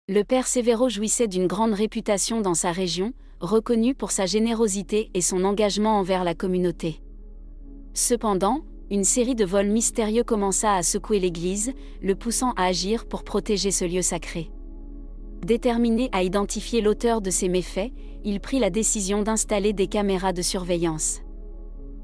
Le père Severo jouissait d'une grande réputation dans sa région, reconnu pour sa générosité et son engagement envers la communauté. Cependant, une série de vols mystérieux commença à secouer l'Église, le poussant à agir pour protéger ce lieu sacré. Déterminé à identifier l'auteur de ces méfaits, il prit la décision d'installer des caméras de surveillance.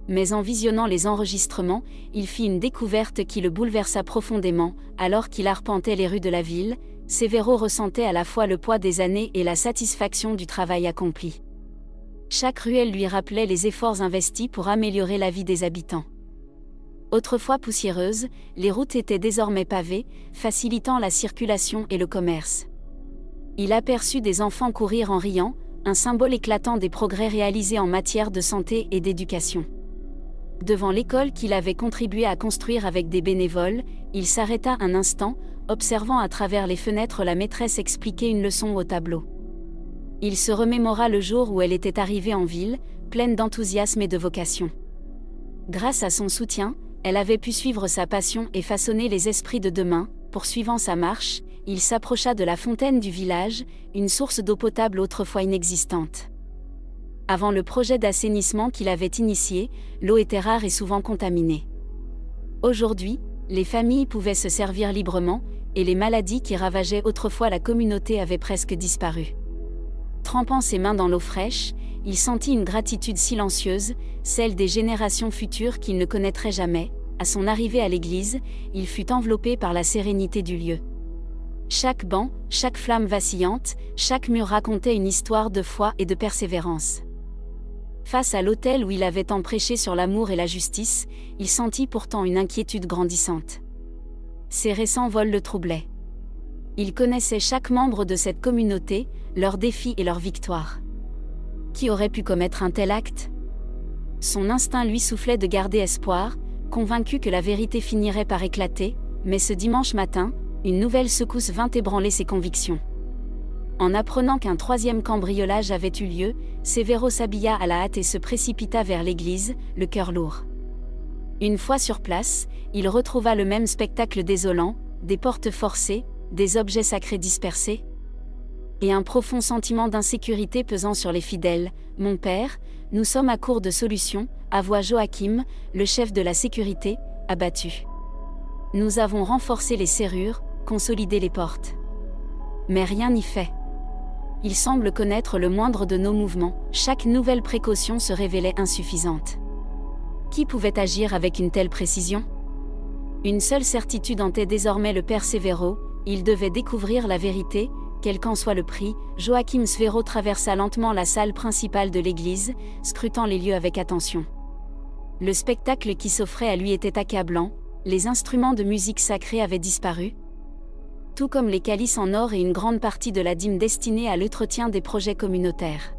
Mais en visionnant les enregistrements, il fit une découverte qui le bouleversa profondément. Alors qu'il arpentait les rues de la ville, Severo ressentait à la fois le poids des années et la satisfaction du travail accompli. Chaque ruelle lui rappelait les efforts investis pour améliorer la vie des habitants. Autrefois poussiéreuses, les routes étaient désormais pavées, facilitant la circulation et le commerce. Il aperçut des enfants courir en riant, un symbole éclatant des progrès réalisés en matière de santé et d'éducation. Devant l'école qu'il avait contribué à construire avec des bénévoles, il s'arrêta un instant, observant à travers les fenêtres la maîtresse expliquer une leçon au tableau. Il se remémora le jour où elle était arrivée en ville, pleine d'enthousiasme et de vocation. Grâce à son soutien, elle avait pu suivre sa passion et façonner les esprits de demain. Poursuivant sa marche, il s'approcha de la fontaine du village, une source d'eau potable autrefois inexistante. Avant le projet d'assainissement qu'il avait initié, l'eau était rare et souvent contaminée. Aujourd'hui, les familles pouvaient se servir librement, et les maladies qui ravageaient autrefois la communauté avaient presque disparu. Trempant ses mains dans l'eau fraîche, il sentit une gratitude silencieuse, celle des générations futures qu'il ne connaîtrait jamais. À son arrivée à l'église, il fut enveloppé par la sérénité du lieu. Chaque banc, chaque flamme vacillante, chaque mur racontait une histoire de foi et de persévérance. Face à l'autel où il avait tant prêché sur l'amour et la justice, il sentit pourtant une inquiétude grandissante. Ses récents vols le troublaient. Il connaissait chaque membre de cette communauté, leurs défis et leurs victoires. Qui aurait pu commettre un tel acte ? Son instinct lui soufflait de garder espoir, convaincu que la vérité finirait par éclater, mais ce dimanche matin, une nouvelle secousse vint ébranler ses convictions. En apprenant qu'un troisième cambriolage avait eu lieu, Severo s'habilla à la hâte et se précipita vers l'église, le cœur lourd. Une fois sur place, il retrouva le même spectacle désolant, des portes forcées, des objets sacrés dispersés, et un profond sentiment d'insécurité pesant sur les fidèles. « Mon père, nous sommes à court de solutions », avoua Joachim, le chef de la sécurité, abattu. « Nous avons renforcé les serrures, consolidé les portes. Mais rien n'y fait. Il semble connaître le moindre de nos mouvements, chaque nouvelle précaution se révélait insuffisante. » Qui pouvait agir avec une telle précision ? Une seule certitude hantait désormais le père Severo, il devait découvrir la vérité, quel qu'en soit le prix. Joachim Severo traversa lentement la salle principale de l'église, scrutant les lieux avec attention. Le spectacle qui s'offrait à lui était accablant, les instruments de musique sacrée avaient disparu, tout comme les calices en or et une grande partie de la dîme destinée à l'entretien des projets communautaires.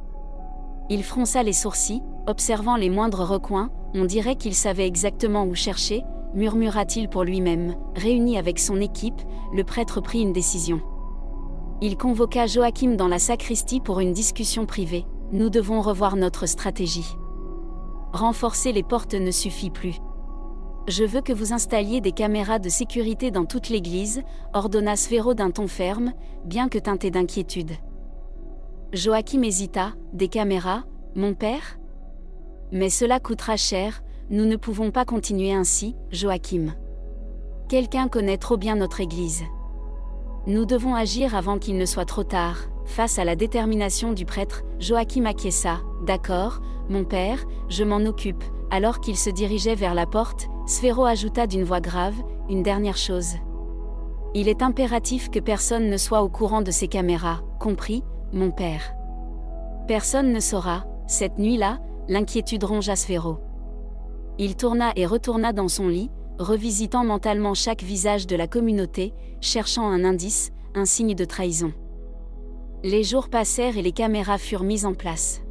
Il fronça les sourcils, observant les moindres recoins. On dirait qu'il savait exactement où chercher, murmura-t-il pour lui-même. Réuni avec son équipe, le prêtre prit une décision. Il convoqua Joachim dans la sacristie pour une discussion privée. « Nous devons revoir notre stratégie. Renforcer les portes ne suffit plus. Je veux que vous installiez des caméras de sécurité dans toute l'église, » ordonna Severo d'un ton ferme, bien que teinté d'inquiétude. Joachim hésita. « Des caméras, mon père ? Mais cela coûtera cher, nous ne pouvons pas continuer ainsi, Joachim. Quelqu'un connaît trop bien notre église. Nous devons agir avant qu'il ne soit trop tard. » Face à la détermination du prêtre, Joachim acquiesça. « D'accord, mon père, je m'en occupe. » Alors qu'il se dirigeait vers la porte, Severo ajouta d'une voix grave, « Une dernière chose. Il est impératif que personne ne soit au courant de ces caméras, compris, mon père. Personne ne saura. » Cette nuit-là, l'inquiétude rongea Severo. Il tourna et retourna dans son lit, revisitant mentalement chaque visage de la communauté, cherchant un indice, un signe de trahison. Les jours passèrent et les caméras furent mises en place.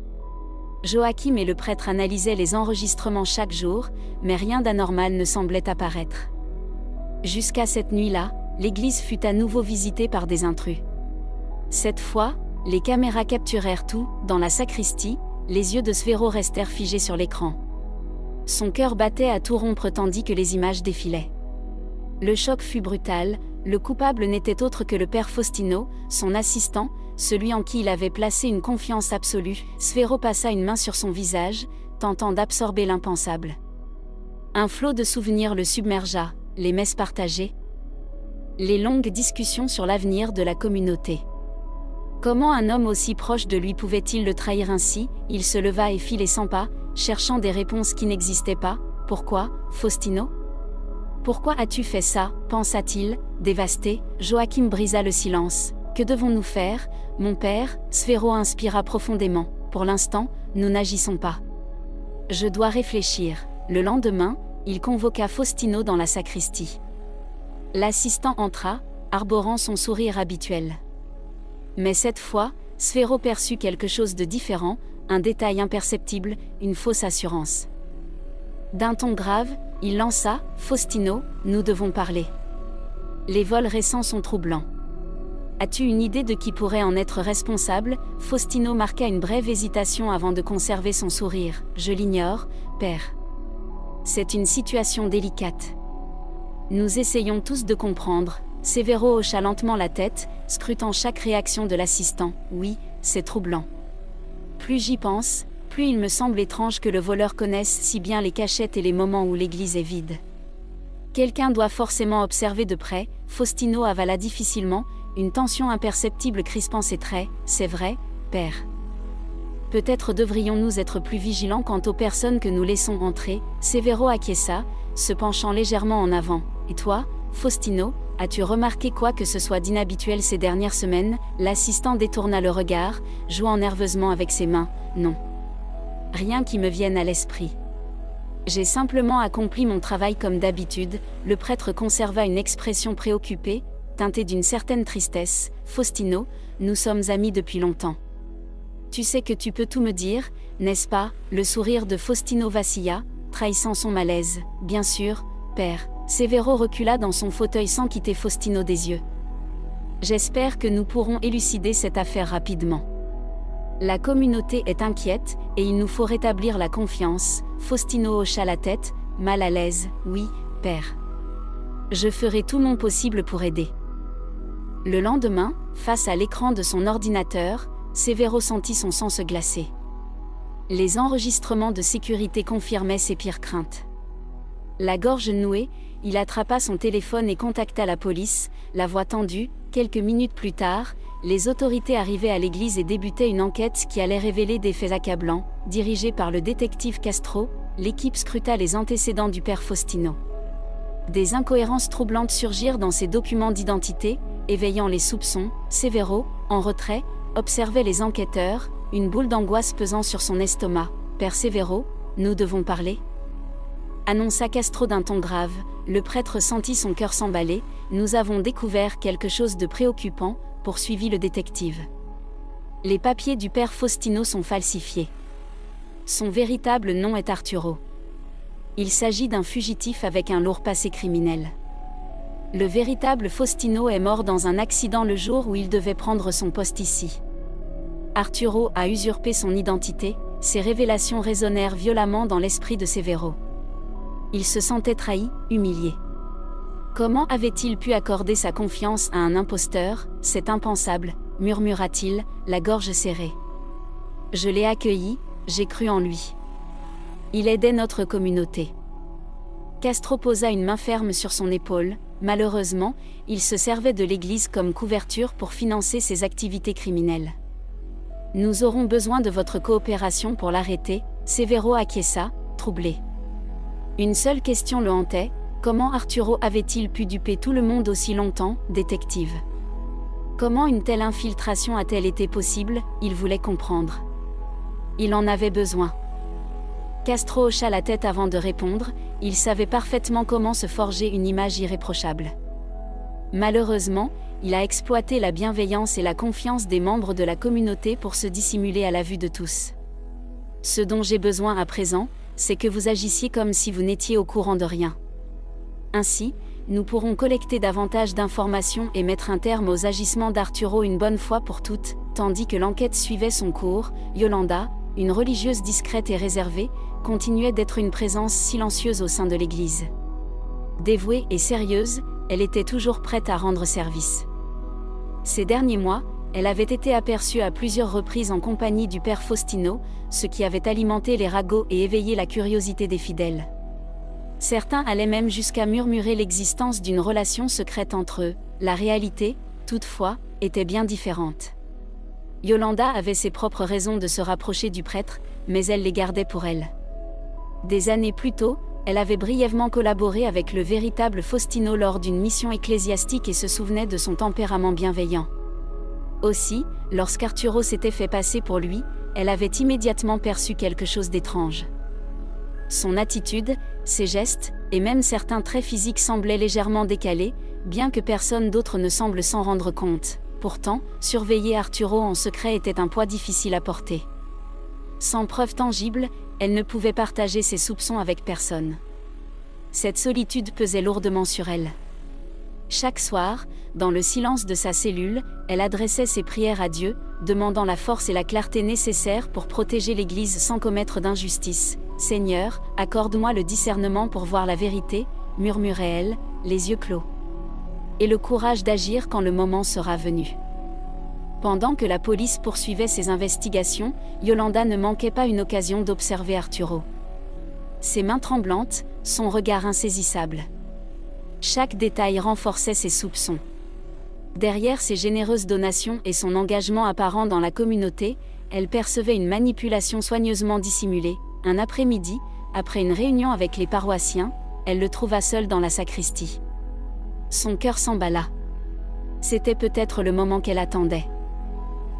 Joachim et le prêtre analysaient les enregistrements chaque jour, mais rien d'anormal ne semblait apparaître. Jusqu'à cette nuit-là, l'église fut à nouveau visitée par des intrus. Cette fois, les caméras capturèrent tout. Dans la sacristie, les yeux de Severo restèrent figés sur l'écran. Son cœur battait à tout rompre tandis que les images défilaient. Le choc fut brutal, Le coupable n'était autre que le père Faustino, son assistant, celui en qui il avait placé une confiance absolue. Sphero passa une main sur son visage, tentant d'absorber l'impensable. Un flot de souvenirs le submergea, les messes partagées, les longues discussions sur l'avenir de la communauté. Comment un homme aussi proche de lui pouvait-il le trahir ainsi? Il se leva et fit les 100 pas, cherchant des réponses qui n'existaient pas. Pourquoi, Faustino? Pourquoi as-tu fait ça? Pensa-t-il, dévasté. Joachim brisa le silence. Que devons-nous faire, mon père? Sphero inspira profondément. Pour l'instant, nous n'agissons pas. Je dois réfléchir. Le lendemain, il convoqua Faustino dans la sacristie. L'assistant entra, arborant son sourire habituel. Mais cette fois, Sphero perçut quelque chose de différent, un détail imperceptible, une fausse assurance. D'un ton grave, il lança « Faustino, nous devons parler. Les vols récents sont troublants. As-tu une idée de qui pourrait en être responsable ?» Faustino marqua une brève hésitation avant de conserver son sourire. « Je l'ignore, père. C'est une situation délicate. Nous essayons tous de comprendre. » Severo hocha lentement la tête, scrutant chaque réaction de l'assistant. « Oui, c'est troublant. Plus j'y pense, plus il me semble étrange que le voleur connaisse si bien les cachettes et les moments où l'église est vide. Quelqu'un doit forcément observer de près. » Faustino avala difficilement, une tension imperceptible crispant ses traits. « C'est vrai, père. Peut-être devrions-nous être plus vigilants quant aux personnes que nous laissons entrer. » Severo acquiesça, se penchant légèrement en avant. « Et toi, Faustino, as-tu remarqué quoi que ce soit d'inhabituel ces dernières semaines ?» L'assistant détourna le regard, jouant nerveusement avec ses mains. « Non. Rien qui me vienne à l'esprit. J'ai simplement accompli mon travail comme d'habitude. » Le prêtre conserva une expression préoccupée, teintée d'une certaine tristesse. « Faustino, nous sommes amis depuis longtemps. Tu sais que tu peux tout me dire, n'est-ce pas ?» Le sourire de Faustino vacilla, trahissant son malaise. « Bien sûr, père. » Severo recula dans son fauteuil sans quitter Faustino des yeux. « J'espère que nous pourrons élucider cette affaire rapidement. La communauté est inquiète, et il nous faut rétablir la confiance. » Faustino hocha la tête, mal à l'aise. « Oui, père. Je ferai tout mon possible pour aider. » Le lendemain, face à l'écran de son ordinateur, Severo sentit son sang se glacer. Les enregistrements de sécurité confirmaient ses pires craintes. La gorge nouée, il attrapa son téléphone et contacta la police, la voix tendue. Quelques minutes plus tard, les autorités arrivaient à l'église et débutaient une enquête qui allait révéler des faits accablants. Dirigée par le détective Castro, l'équipe scruta les antécédents du père Faustino. Des incohérences troublantes surgirent dans ses documents d'identité, éveillant les soupçons. Severo, en retrait, observait les enquêteurs, une boule d'angoisse pesant sur son estomac. « Père Severo, nous devons parler ?» annonça Castro d'un ton grave. Le prêtre sentit son cœur s'emballer. « Nous avons découvert quelque chose de préoccupant, » poursuivit le détective. Les papiers du père Faustino sont falsifiés. Son véritable nom est Arturo. Il s'agit d'un fugitif avec un lourd passé criminel. Le véritable Faustino est mort dans un accident le jour où il devait prendre son poste ici. Arturo a usurpé son identité. Ces révélations résonnèrent violemment dans l'esprit de Severo. Il se sentait trahi, humilié. Comment avait-il pu accorder sa confiance à un imposteur? C'est impensable, murmura-t-il, la gorge serrée. Je l'ai accueilli, j'ai cru en lui. Il aidait notre communauté. Castro posa une main ferme sur son épaule. Malheureusement, il se servait de l'église comme couverture pour financer ses activités criminelles. Nous aurons besoin de votre coopération pour l'arrêter. Severo acquiesça, troublé. Une seule question le hantait, comment Arturo avait-il pu duper tout le monde aussi longtemps, détective? Comment une telle infiltration a-t-elle été possible? Il voulait comprendre. Il en avait besoin. Castro hocha la tête avant de répondre, il savait parfaitement comment se forger une image irréprochable. Malheureusement, il a exploité la bienveillance et la confiance des membres de la communauté pour se dissimuler à la vue de tous. Ce dont j'ai besoin à présent, c'est que vous agissiez comme si vous n'étiez au courant de rien. Ainsi, nous pourrons collecter davantage d'informations et mettre un terme aux agissements d'Arturo une bonne fois pour toutes. Tandis que l'enquête suivait son cours, Yolanda, une religieuse discrète et réservée, continuait d'être une présence silencieuse au sein de l'église. Dévouée et sérieuse, elle était toujours prête à rendre service. Ces derniers mois, elle avait été aperçue à plusieurs reprises en compagnie du père Faustino, ce qui avait alimenté les ragots et éveillé la curiosité des fidèles. Certains allaient même jusqu'à murmurer l'existence d'une relation secrète entre eux. La réalité, toutefois, était bien différente. Yolanda avait ses propres raisons de se rapprocher du prêtre, mais elle les gardait pour elle. Des années plus tôt, elle avait brièvement collaboré avec le véritable Faustino lors d'une mission ecclésiastique et se souvenait de son tempérament bienveillant. Aussi, lorsqu'Arturo s'était fait passer pour lui, elle avait immédiatement perçu quelque chose d'étrange. Son attitude, ses gestes, et même certains traits physiques semblaient légèrement décalés, bien que personne d'autre ne semble s'en rendre compte. Pourtant, surveiller Arturo en secret était un poids difficile à porter. Sans preuve tangible, elle ne pouvait partager ses soupçons avec personne. Cette solitude pesait lourdement sur elle. Chaque soir, dans le silence de sa cellule, elle adressait ses prières à Dieu, demandant la force et la clarté nécessaires pour protéger l'Église sans commettre d'injustice. « Seigneur, accorde-moi le discernement pour voir la vérité », murmurait-elle, les yeux clos. Et le courage d'agir quand le moment sera venu. Pendant que la police poursuivait ses investigations, Yolanda ne manquait pas une occasion d'observer Arturo. Ses mains tremblantes, son regard insaisissable. Chaque détail renforçait ses soupçons. Derrière ses généreuses donations et son engagement apparent dans la communauté, elle percevait une manipulation soigneusement dissimulée. Un après-midi, après une réunion avec les paroissiens, elle le trouva seul dans la sacristie. Son cœur s'emballa. C'était peut-être le moment qu'elle attendait.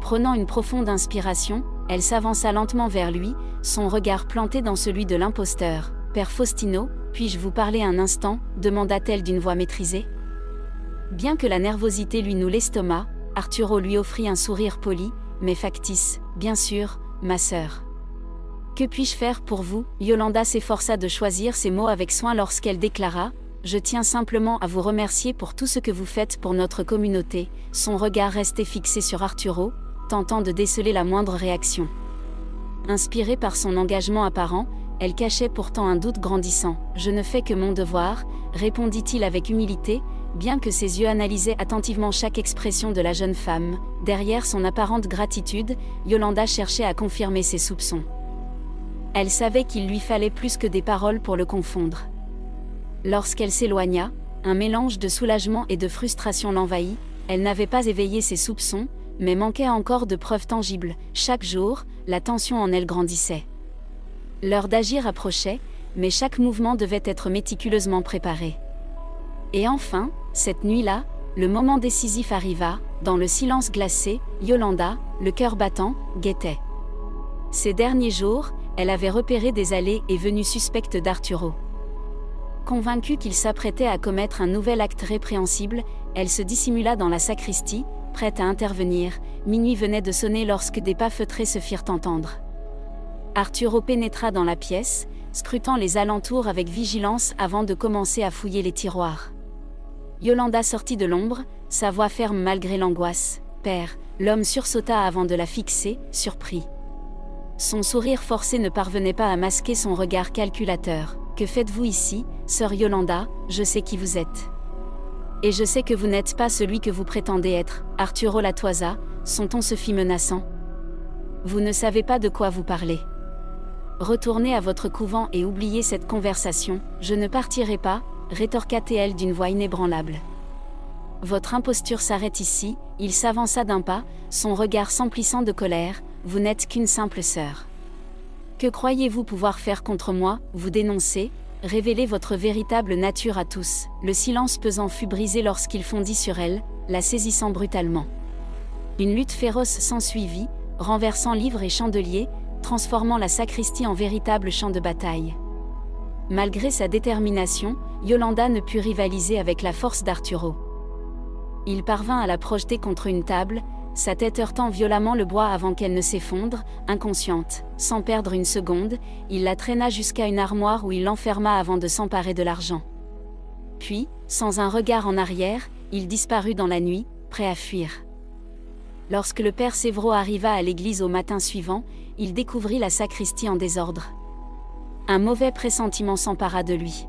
Prenant une profonde inspiration, elle s'avança lentement vers lui, son regard planté dans celui de l'imposteur. « Père Faustino, puis-je vous parler un instant » demanda-t-elle d'une voix maîtrisée. Bien que la nervosité lui noue l'estomac, Arturo lui offrit un sourire poli, mais factice. « Bien sûr, ma sœur. » « Que puis-je faire pour vous » Yolanda s'efforça de choisir ses mots avec soin lorsqu'elle déclara « Je tiens simplement à vous remercier pour tout ce que vous faites pour notre communauté ». Son regard restait fixé sur Arturo, tentant de déceler la moindre réaction. Inspirée par son engagement apparent, elle cachait pourtant un doute grandissant. « Je ne fais que mon devoir », répondit-il avec humilité, bien que ses yeux analysaient attentivement chaque expression de la jeune femme. Derrière son apparente gratitude, Yolanda cherchait à confirmer ses soupçons. Elle savait qu'il lui fallait plus que des paroles pour le confondre. Lorsqu'elle s'éloigna, un mélange de soulagement et de frustration l'envahit. Elle n'avait pas éveillé ses soupçons, mais manquait encore de preuves tangibles. Chaque jour, la tension en elle grandissait. L'heure d'agir approchait, mais chaque mouvement devait être méticuleusement préparé. Et enfin, cette nuit-là, le moment décisif arriva. Dans le silence glacé, Yolanda, le cœur battant, guettait. Ces derniers jours, elle avait repéré des allées et venues suspectes d'Arturo. Convaincue qu'il s'apprêtait à commettre un nouvel acte répréhensible, elle se dissimula dans la sacristie, prête à intervenir. Minuit venait de sonner lorsque des pas feutrés se firent entendre. Arturo pénétra dans la pièce, scrutant les alentours avec vigilance avant de commencer à fouiller les tiroirs. Yolanda sortit de l'ombre, sa voix ferme malgré l'angoisse. « Père », l'homme sursauta avant de la fixer, surpris. Son sourire forcé ne parvenait pas à masquer son regard calculateur. « Que faites-vous ici, sœur Yolanda ? Je sais qui vous êtes. Et je sais que vous n'êtes pas celui que vous prétendez être. » Arturo la toisa, son ton se fit menaçant. « Vous ne savez pas de quoi vous parlez. Retournez à votre couvent et oubliez cette conversation. Je ne partirai pas, » rétorqua-t-elle d'une voix inébranlable. « Votre imposture s'arrête ici. » Il s'avança d'un pas, son regard s'emplissant de colère. « Vous n'êtes qu'une simple sœur. Que croyez-vous pouvoir faire contre moi ? Vous dénoncer, révéler votre véritable nature à tous. » Le silence pesant fut brisé lorsqu'il fondit sur elle, la saisissant brutalement. Une lutte féroce s'ensuivit, renversant livres et chandeliers, transformant la sacristie en véritable champ de bataille. Malgré sa détermination, Yolanda ne put rivaliser avec la force d'Arturo. Il parvint à la projeter contre une table, sa tête heurtant violemment le bois avant qu'elle ne s'effondre. Inconsciente, sans perdre une seconde, il la traîna jusqu'à une armoire où il l'enferma avant de s'emparer de l'argent. Puis, sans un regard en arrière, il disparut dans la nuit, prêt à fuir. Lorsque le père Séveraud arriva à l'église au matin suivant, il découvrit la sacristie en désordre. Un mauvais pressentiment s'empara de lui.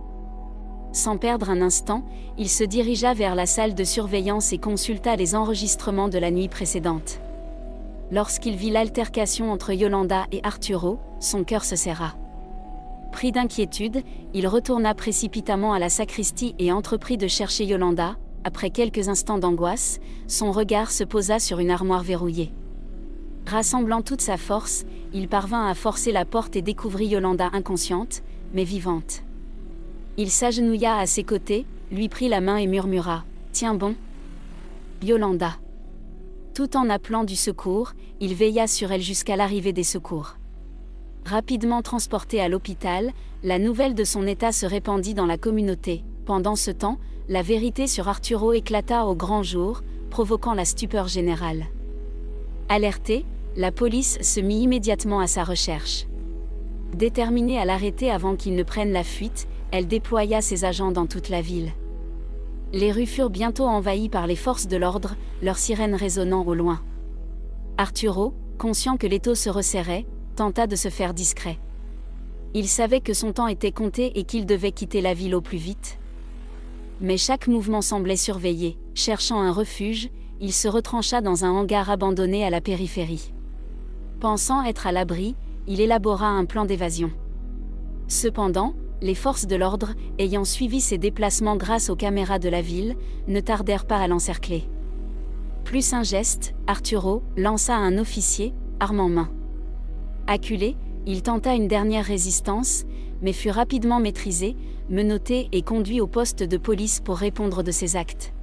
Sans perdre un instant, il se dirigea vers la salle de surveillance et consulta les enregistrements de la nuit précédente. Lorsqu'il vit l'altercation entre Yolanda et Arturo, son cœur se serra. Pris d'inquiétude, il retourna précipitamment à la sacristie et entreprit de chercher Yolanda. Après quelques instants d'angoisse, son regard se posa sur une armoire verrouillée. Rassemblant toute sa force, il parvint à forcer la porte et découvrit Yolanda inconsciente, mais vivante. Il s'agenouilla à ses côtés, lui prit la main et murmura « Tiens bon !» Yolanda. Tout en appelant du secours, il veilla sur elle jusqu'à l'arrivée des secours. Rapidement transportée à l'hôpital, la nouvelle de son état se répandit dans la communauté. Pendant ce temps, la vérité sur Arturo éclata au grand jour, provoquant la stupeur générale. Alertée, la police se mit immédiatement à sa recherche. Déterminée à l'arrêter avant qu'il ne prenne la fuite, elle déploya ses agents dans toute la ville. Les rues furent bientôt envahies par les forces de l'ordre, leurs sirènes résonnant au loin. Arturo, conscient que l'étau se resserrait, tenta de se faire discret. Il savait que son temps était compté et qu'il devait quitter la ville au plus vite. Mais chaque mouvement semblait surveillé. Cherchant un refuge, il se retrancha dans un hangar abandonné à la périphérie. Pensant être à l'abri, il élabora un plan d'évasion. Cependant, les forces de l'ordre, ayant suivi ses déplacements grâce aux caméras de la ville, ne tardèrent pas à l'encercler. Plus un geste, Arturo lança un officier, arme en main. Acculé, il tenta une dernière résistance, mais fut rapidement maîtrisé, menotté et conduit au poste de police pour répondre de ses actes.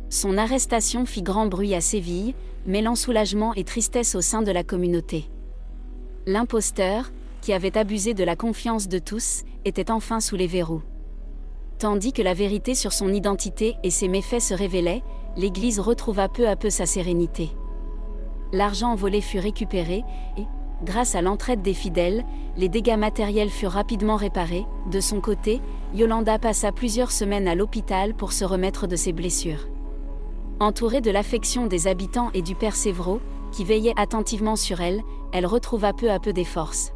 Son arrestation fit grand bruit à Séville, mêlant soulagement et tristesse au sein de la communauté. L'imposteur, qui avait abusé de la confiance de tous, était enfin sous les verrous. Tandis que la vérité sur son identité et ses méfaits se révélait, l'Église retrouva peu à peu sa sérénité. L'argent volé fut récupéré, et, grâce à l'entraide des fidèles, les dégâts matériels furent rapidement réparés. De son côté, Yolanda passa plusieurs semaines à l'hôpital pour se remettre de ses blessures. Entourée de l'affection des habitants et du père Sévro, qui veillait attentivement sur elle, elle retrouva peu à peu des forces.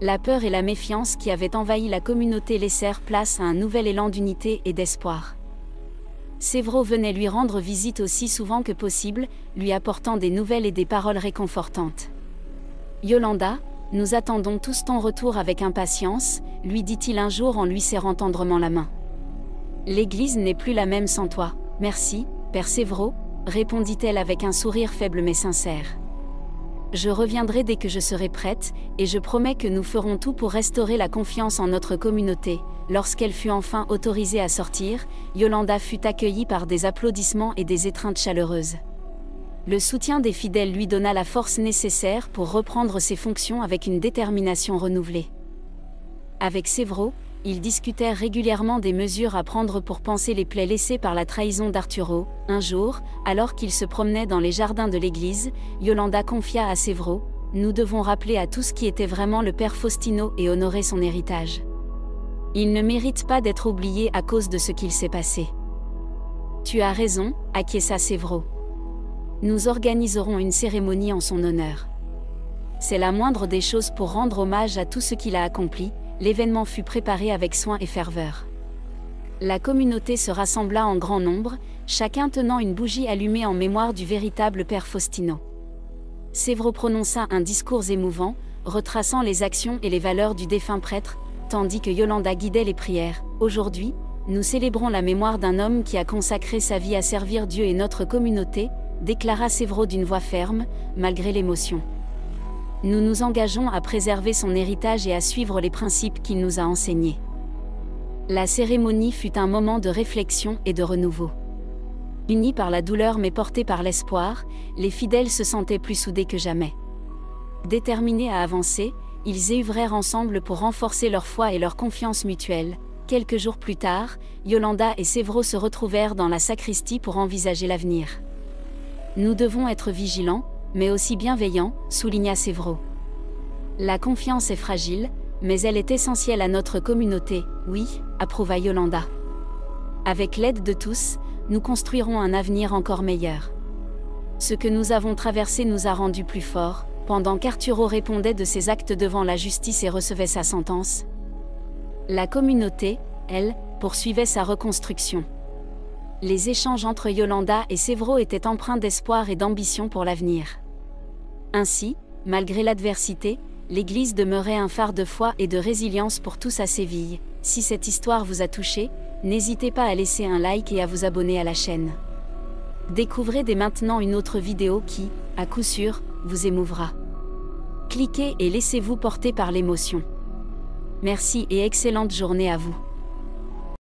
La peur et la méfiance qui avaient envahi la communauté laissèrent place à un nouvel élan d'unité et d'espoir. Sévro venait lui rendre visite aussi souvent que possible, lui apportant des nouvelles et des paroles réconfortantes. « Yolanda, nous attendons tous ton retour avec impatience », lui dit-il un jour en lui serrant tendrement la main. « L'Église n'est plus la même sans toi, merci, père Sévro », répondit-elle avec un sourire faible mais sincère. « Je reviendrai dès que je serai prête, et je promets que nous ferons tout pour restaurer la confiance en notre communauté. » Lorsqu'elle fut enfin autorisée à sortir, Yolanda fut accueillie par des applaudissements et des étreintes chaleureuses. Le soutien des fidèles lui donna la force nécessaire pour reprendre ses fonctions avec une détermination renouvelée. Avec Sévro, ils discutèrent régulièrement des mesures à prendre pour panser les plaies laissées par la trahison d'Arturo. Un jour, alors qu'il se promenait dans les jardins de l'église, Yolanda confia à Sévro « Nous devons rappeler à tous qui était vraiment le père Faustino et honorer son héritage. Il ne mérite pas d'être oublié à cause de ce qu'il s'est passé. » « Tu as raison, acquiesça Sévro. Nous organiserons une cérémonie en son honneur. C'est la moindre des choses pour rendre hommage à tout ce qu'il a accompli. » L'événement fut préparé avec soin et ferveur. La communauté se rassembla en grand nombre, chacun tenant une bougie allumée en mémoire du véritable père Faustino. Sévro prononça un discours émouvant, retraçant les actions et les valeurs du défunt prêtre, tandis que Yolanda guidait les prières. « Aujourd'hui, nous célébrons la mémoire d'un homme qui a consacré sa vie à servir Dieu et notre communauté », déclara Sévro d'une voix ferme, malgré l'émotion. Nous nous engageons à préserver son héritage et à suivre les principes qu'il nous a enseignés. La cérémonie fut un moment de réflexion et de renouveau. Unis par la douleur mais portés par l'espoir, les fidèles se sentaient plus soudés que jamais. Déterminés à avancer, ils œuvrèrent ensemble pour renforcer leur foi et leur confiance mutuelle. Quelques jours plus tard, Yolanda et Sévro se retrouvèrent dans la sacristie pour envisager l'avenir. « Nous devons être vigilants, mais aussi bienveillant, souligna Sévro. La confiance est fragile, mais elle est essentielle à notre communauté, oui, approuva Yolanda. Avec l'aide de tous, nous construirons un avenir encore meilleur. Ce que nous avons traversé nous a rendus plus forts, pendant qu'Arturo répondait de ses actes devant la justice et recevait sa sentence. La communauté, elle, poursuivait sa reconstruction. Les échanges entre Yolanda et Séveraud étaient empreints d'espoir et d'ambition pour l'avenir. Ainsi, malgré l'adversité, l'Église demeurait un phare de foi et de résilience pour tous à Séville. Si cette histoire vous a touché, n'hésitez pas à laisser un like et à vous abonner à la chaîne. Découvrez dès maintenant une autre vidéo qui, à coup sûr, vous émouvra. Cliquez et laissez-vous porter par l'émotion. Merci et excellente journée à vous.